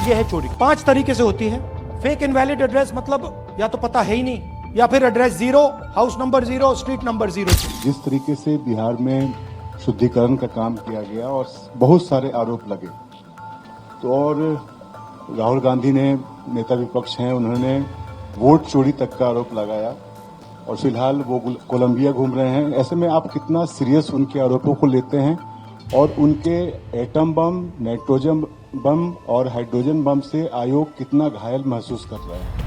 ये है चोरी। 5 तरीके से होती है। फेक इनवैलिड एड्रेस मतलब या तो पता है ही नहीं, या फिर address 0, house number 0, street number 0। जिस तरीके से बिहार में शुद्धिकरण का काम किया गया और बहुत सारे आरोप लगे, तो और राहुल गांधी ने, नेता विपक्ष हैं, उन्होंने वोट चोरी तक का आरोप लगाया और फिलहाल वो कोलंबिया घूम रहे हैं। ऐसे में आप कितना सीरियस उनके आरोपों को लेते हैं और उनके एटम बम, नाइट्रोजन बम और हाइड्रोजन बम से आयोग कितना घायल महसूस कर रहा है?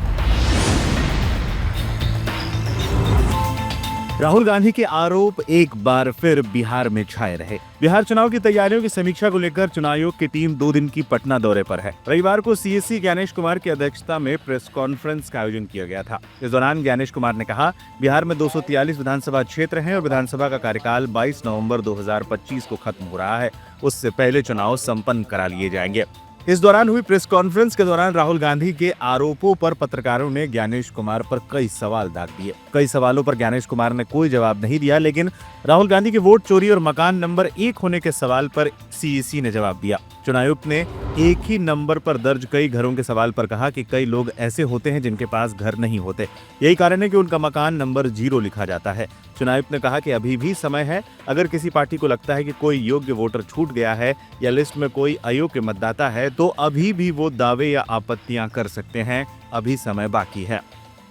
राहुल गांधी के आरोप एक बार फिर बिहार में छाए रहे। बिहार चुनाव की तैयारियों की समीक्षा को लेकर चुनाव आयोग की टीम 2 दिन की पटना दौरे पर है। रविवार को सीएससी ज्ञानेश कुमार की अध्यक्षता में प्रेस कॉन्फ्रेंस का आयोजन किया गया था। इस दौरान ज्ञानेश कुमार ने कहा, बिहार में 243 विधानसभा क्षेत्र हैं और विधानसभा का कार्यकाल 22 नवंबर 2025 को खत्म हो रहा है। उससे पहले चुनाव संपन्न करा लिए जाएंगे। इस दौरान हुई प्रेस कॉन्फ्रेंस के दौरान राहुल गांधी के आरोपों पर पत्रकारों ने ज्ञानेश कुमार पर कई सवाल दाग दिए। कई सवालों पर ज्ञानेश कुमार ने कोई जवाब नहीं दिया, लेकिन राहुल गांधी के वोट चोरी और मकान नंबर 1 होने के सवाल पर सीईसी ने जवाब दिया। चुनाव आयुक्त ने एक ही नंबर पर दर्ज कई घरों के सवाल पर कहा कि कई लोग ऐसे होते हैं जिनके पास घर नहीं होते, यही कारण है कि उनका मकान नंबर 0 लिखा जाता है। चुनाव आयुक्त ने कहा कि अभी भी समय है, अगर किसी पार्टी को लगता है कि कोई योग्य वोटर छूट गया है या लिस्ट में कोई अयोग्य मतदाता है तो अभी भी वो दावे या आपत्तियां कर सकते हैं, अभी समय बाकी है।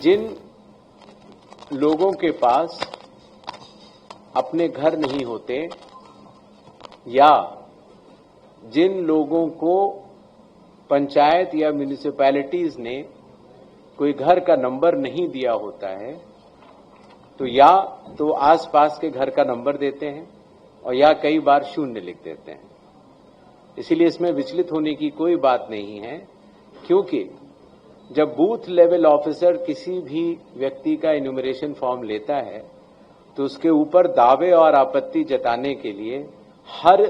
जिन लोगों के पास अपने घर नहीं होते या जिन लोगों को पंचायत या म्युनिसिपैलिटीज ने कोई घर का नंबर नहीं दिया होता है, तो या तो आसपास के घर का नंबर देते हैं और या कई बार 0 लिख देते हैं। इसीलिए इसमें विचलित होने की कोई बात नहीं है, क्योंकि जब बूथ लेवल ऑफिसर किसी भी व्यक्ति का इन्यूमरेशन फॉर्म लेता है तो उसके ऊपर दावे और आपत्ति जताने के लिए हर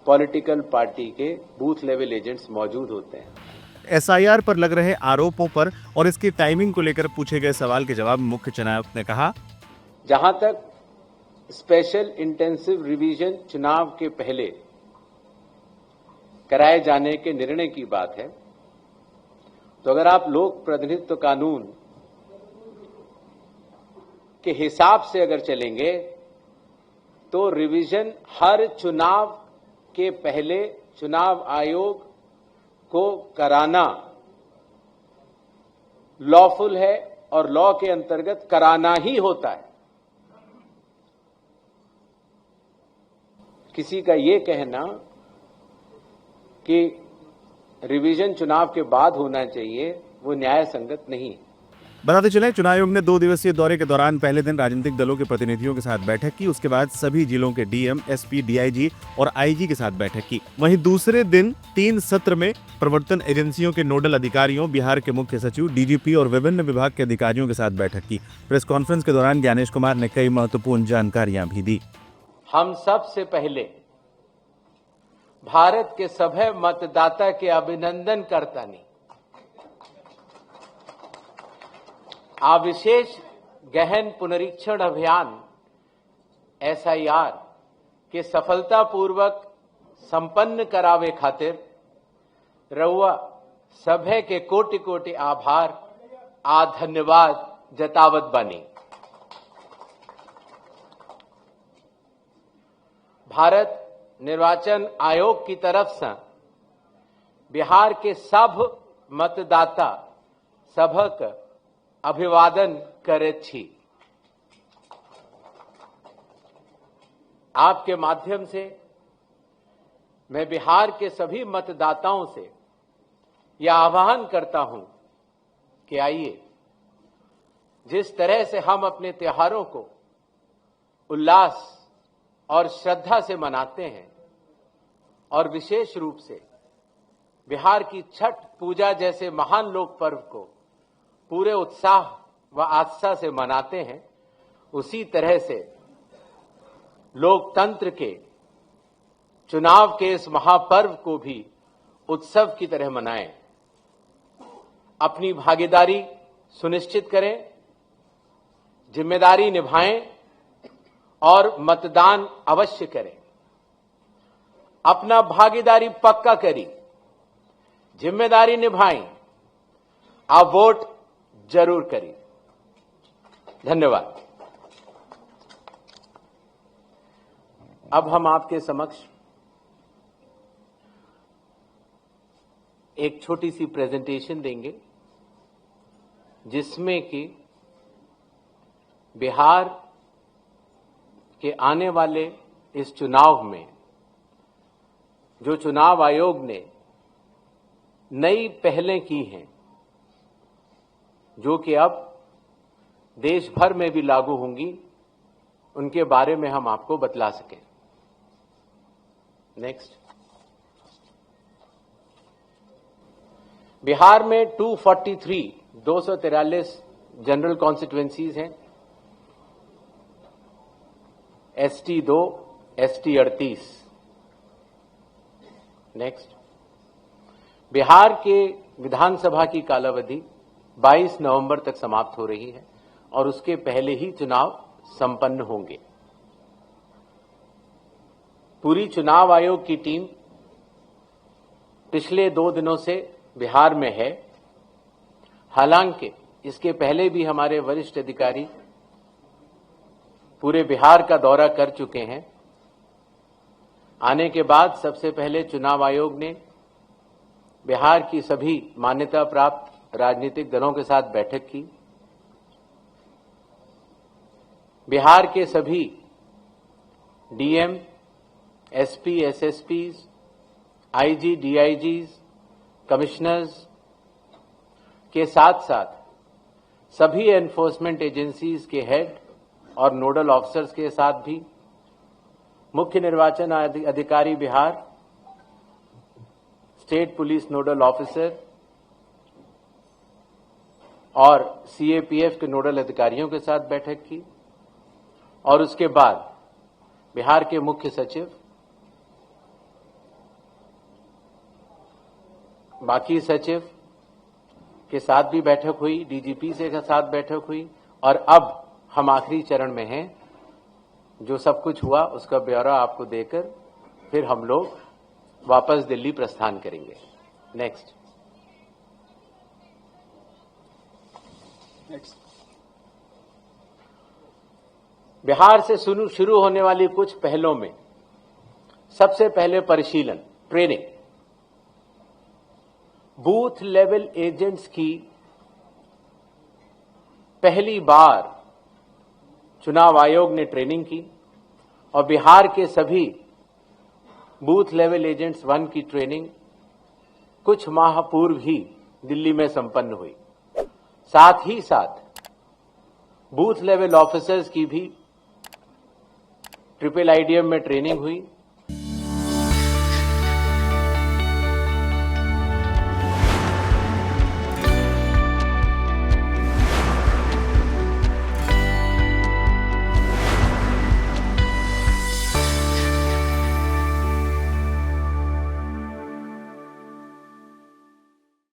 पॉलिटिकल पार्टी के बूथ लेवल एजेंट्स मौजूद होते हैं। एसआईआर पर लग रहे आरोपों पर और इसकी टाइमिंग को लेकर पूछे गए सवाल के जवाब में मुख्य चुनाव आयुक्त ने कहा, जहां तक स्पेशल इंटेंसिव रिवीजन चुनाव के पहले कराए जाने के निर्णय की बात है, तो अगर आप लोक प्रतिनिधित्व कानून के हिसाब से अगर चलेंगे तो रिवीजन हर चुनाव के पहले चुनाव आयोग को कराना लॉफुल है और लॉ के अंतर्गत कराना ही होता है। किसी का ये कहना कि रिवीजन चुनाव के बाद होना चाहिए, वो न्याय संगत नहीं। बताते चलें, चुनाव आयोग ने 2 दिवसीय दौरे के दौरान पहले दिन राजनीतिक दलों के प्रतिनिधियों के साथ बैठक की। उसके बाद सभी जिलों के डीएम, एसपी, डीआईजी और आईजी के साथ बैठक की। वहीं दूसरे दिन 3 सत्र में प्रवर्तन एजेंसियों के नोडल अधिकारियों, बिहार के मुख्य सचिव, डीजीपी और विभिन्न विभाग के अधिकारियों के साथ बैठक की। प्रेस कॉन्फ्रेंस के दौरान ज्ञानेश कुमार ने कई महत्वपूर्ण जानकारियां भी दी। हम सबसे पहले भारत के सभे मतदाता के अभिनंदन करता नहीं, आ विशेष गहन पुनरीक्षण अभियान एसआईआर के सफलतापूर्वक संपन्न करावे खातिर रउआ सभे के कोटि कोटि आभार आ धन्यवाद जतावत बानी। भारत निर्वाचन आयोग की तरफ से बिहार के सब मतदाता सभक अभिवादन करैत छी। आपके माध्यम से मैं बिहार के सभी मतदाताओं से यह आह्वान करता हूं कि आइए, जिस तरह से हम अपने त्योहारों को उल्लास और श्रद्धा से मनाते हैं और विशेष रूप से बिहार की छठ पूजा जैसे महान लोक पर्व को पूरे उत्साह व आस्था से मनाते हैं, उसी तरह से लोकतंत्र के चुनाव के इस महापर्व को भी उत्सव की तरह मनाएं। अपनी भागीदारी सुनिश्चित करें, जिम्मेदारी निभाएं और मतदान अवश्य करें। अपना भागीदारी पक्का करी, जिम्मेदारी निभाएं, आप वोट जरूर करें। धन्यवाद। अब हम आपके समक्ष एक छोटी सी प्रेजेंटेशन देंगे जिसमें कि बिहार के आने वाले इस चुनाव में जो चुनाव आयोग ने नई पहलें की हैं, जो कि अब देश भर में भी लागू होंगी, उनके बारे में हम आपको बतला सकें। नेक्स्ट। बिहार में 243 जनरल कॉन्स्टिट्युएंसीज हैं, एसटी 2, एसटी 38। नेक्स्ट। बिहार के विधानसभा की कालावधि 22 नवंबर तक समाप्त हो रही है और उसके पहले ही चुनाव संपन्न होंगे। पूरी चुनाव आयोग की टीम पिछले 2 दिनों से बिहार में है। हालांकि इसके पहले भी हमारे वरिष्ठ अधिकारी पूरे बिहार का दौरा कर चुके हैं। आने के बाद सबसे पहले चुनाव आयोग ने बिहार की सभी मान्यता प्राप्त राजनीतिक दलों के साथ बैठक की। बिहार के सभी डीएम, एसपी, एसएसपीज, आईजी, डीआईजीज, कमिश्नर्स के साथ साथ सभी एनफोर्समेंट एजेंसीज के हेड और नोडल ऑफिसर्स के साथ भी मुख्य निर्वाचन अधिकारी Bihar, state police nodal officer और सीएपीएफ के नोडल अधिकारियों के साथ बैठक की और उसके बाद बिहार के मुख्य सचिव, बाकी सचिव के साथ भी बैठक हुई, डीजीपी से के साथ बैठक हुई और अब हम आखिरी चरण में हैं। जो सब कुछ हुआ उसका ब्यौरा आपको देकर फिर हम लोग वापस दिल्ली प्रस्थान करेंगे। नेक्स्ट। बिहार से शुरू होने वाली कुछ पहलों में सबसे पहले परिशीलन, ट्रेनिंग। बूथ लेवल एजेंट्स की पहली बार चुनाव आयोग ने ट्रेनिंग की और बिहार के सभी बूथ लेवल एजेंट्स 1 की ट्रेनिंग कुछ माह पूर्व ही दिल्ली में संपन्न हुई। साथ ही साथ बूथ लेवल ऑफिसर्स की भी ट्रिपल आईडीएम में ट्रेनिंग हुई